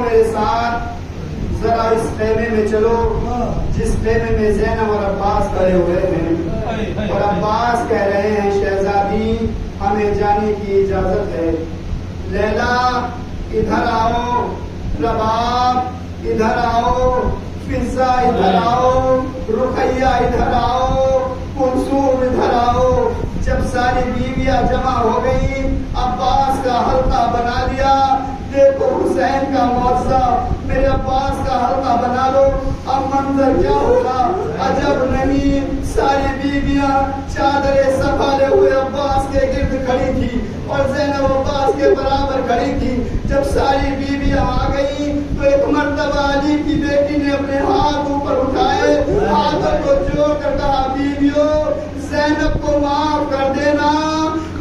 میرے ساتھ ذرا اس خیمے میں چلو جس خیمے میں زینب اور عباس کھڑے ہوئے ہیں، اور عباس کہہ رہے ہیں شہزادی ہمیں جانے کی اجازت ہے۔ لیلا ادھر آؤ، رباب ادھر آؤ، فضہ ادھر آؤ، رقیہ ادھر آؤ، کلثوم ادھر آؤ۔ جب ساری بیویاں جمع ہو گئی، عباس کا حلقہ بنا لیا۔ دیکھو حسین کا معجزہ، میرے عباس کا حلقہ بنا لو۔ اب منظر کیا ہوگا؟ عجب نہیں، ساری بیویاں چادریں سنبھالے ہوئے عباس کے گرد کھڑی تھی اور زینب عباس کے برابر کھڑی تھی۔ جب ساری بیویاں آ گئی تو ایک مرتبہ علی کی بیٹی نے اپنے ہاتھ اوپر اٹھائے، ہاتھوں کو جوڑ کر کہا بیویوں زینب کو معاف کر دینا،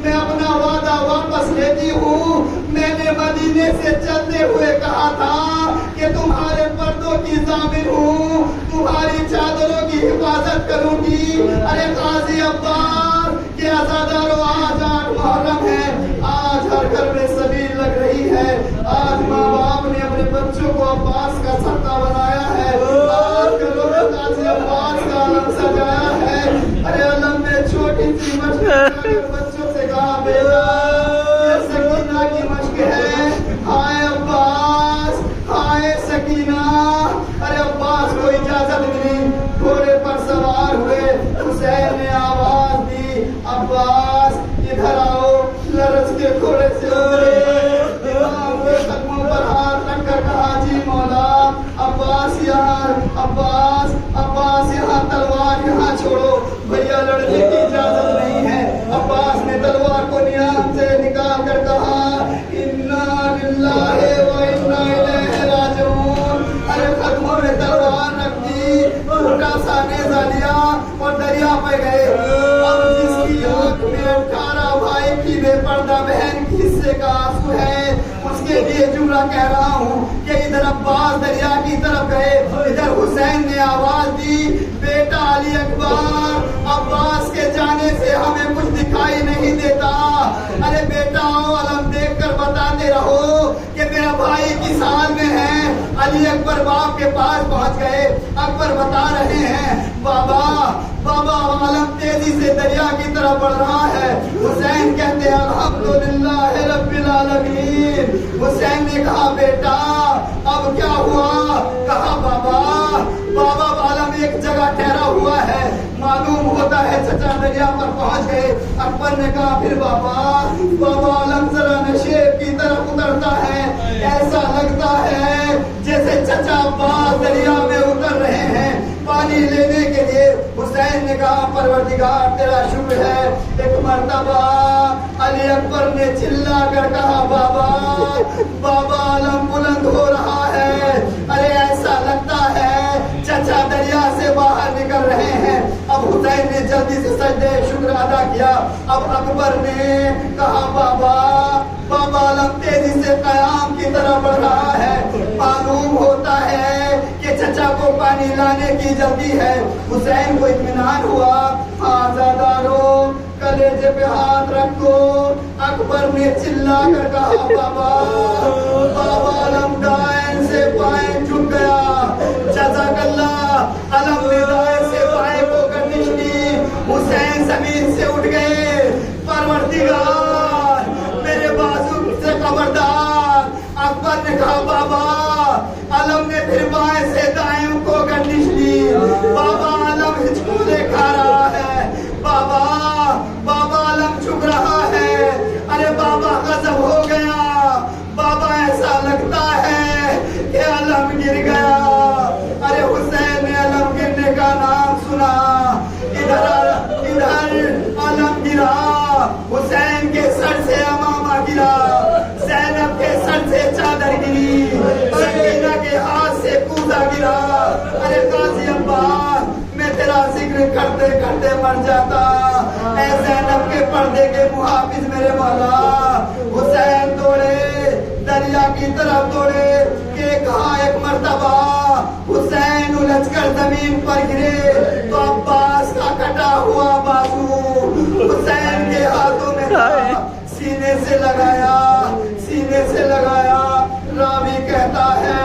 میں اپنا وعدہ واپس لیتی ہوں۔ میں نے مدینے سے چلتے ہوئے کہا تھا کہ تمہارے پردوں کی ضامن ہوں، تمہاری چادروں کی حفاظت کروں گی۔ ارے قاضی عباس کے عزادارو، آج 8 محرم ہے، آج ہر گھر میں سبیل لگ رہی ہے۔ آج ماں باپ نے اپنے بچوں کو عباس کا صدقہ بنایا ہے، آج گھروں میں قاضی عباس کا علم سجایا ہے۔ ارے علم میں چھوٹی سی مشق بچوں سے کہا بیٹا یہ سکینہ کی مشق ہے، ہائے عباس ہائے سکینہ۔ ارے عباس کو اجازت ملی، گھوڑے پر سوار ہوئے، حسین نے آواز دی عباس ادھر آؤ۔ لرز کے گھوڑے سے اترے، امام کے قدموں پر ہاتھ رکھ کر کہا جی مولا عباس یہاں، عباس یہاں، تلوار یہاں چھوڑو، بھیا لڑنے کی اجازت نہیں ہے۔ عباس نے تلوار کو نیام سے نکال کر کہا انا للہ و انا الیہ راجعون۔ ارے قدموں میں تلوار رکھ دی، چھوٹا سا نیزہ لیا اور دریا پہ گئے۔ اب جس کی آنکھ میں 18 بھائی کی بے پردہ بہن کی حصے کا آنسو ہے، اس کے لیے جملہ کہہ رہا ہوں کہ ادھر عباس دریا کی طرف گئے، ادھر حسین نے آواز دی بیٹا علی اکبر عباس کے جانے سے ہمیں کچھ دکھائی نہیں دیتا۔ ارے بیٹا علم دیکھ کر بتاتے رہو کہ میرا بھائی کس حال میں ہے۔ علی اکبر باپ کے پاس پہنچ گئے، اکبر بتا رہے ہیں بابا علم تیزی سے دریا کی طرف بڑھ رہا ہے۔ حسین کہتے ہیں الحمدللہ رب العالمین۔ حسین نے کہا بیٹا اب کیا ہوا؟ کہا بابا عالم ایک جگہ ٹھہرا ہوا ہے، معلوم ہوتا ہے چچا دریا پر پہنچ گئے۔ اکبر نے کہا پھر بابا عالم ذرا نشیب کی طرف اترتا ہے، ایسا لگتا ہے جیسے چچا عباس دریا میں اتر رہے ہیں پانی لینے کے لیے۔ حسین نے کہا پروردگار تیرا شکر ہے۔ ایک مرتبہ علی اکبر نے چلا کر کہا بابا عالم بلند ہو رہا ہے، ارے ایسا لگتا ہے چچا دریا سے باہر نکل رہے ہیں۔ اب حسین نے جلدی سے سجدے شکر ادا کیا۔ اب اکبر نے کہا بابا عالم تیزی سے قیام کی طرف بڑھ رہا ہے، معلوم ہوتا ہے کہ چچا کو پانی لانے کی جلدی ہے۔ حسین کو اطمینان ہوا، آزادارو کلیجے پہ ہاتھ رکھو۔ اکبر نے چلا کر کہا بابا عالم دائیں سے بائیں جھک گیا، جزاک اللہ۔ علم نے دائیں سے بائیں کو گردش دی، حسین زمین سے اٹھ گئے۔ پروردگار میرے بازو سے خبردار۔ اکبر نے کہا بابا علم نے پھر بائیں سے دائیں کو گردش دی، بابا علم ہچکولے کھا رہا ہے، بابا علم جھک رہا ہے۔ ارے بابا غضب ہو گیا، بابا ایسا لگتا ہے کہ علم گر گیا۔ ارے حسین نے علم گرنے کا نام سنا، ادھر علم گرا، حسین کے سر سے امامہ گرا، زینب کے سر سے چادر گری، سکینہ کے ہاتھ سے کوزہ گرا۔ ارے قاضی عباس میں تیرا ذکر کرتے کرتے مر جاتا، اے زینب کے پردے کے محافظ میرے مولا۔ حسین دوڑے، دریا کی طرف دوڑے کہ کہاں ایک مرتبہ حسین الجھ کر زمین پر گرے تو عباس کا کٹا ہوا بازو حسین کے ہاتھوں میں تھا، سینے سے لگایا۔ راوی کہتا ہے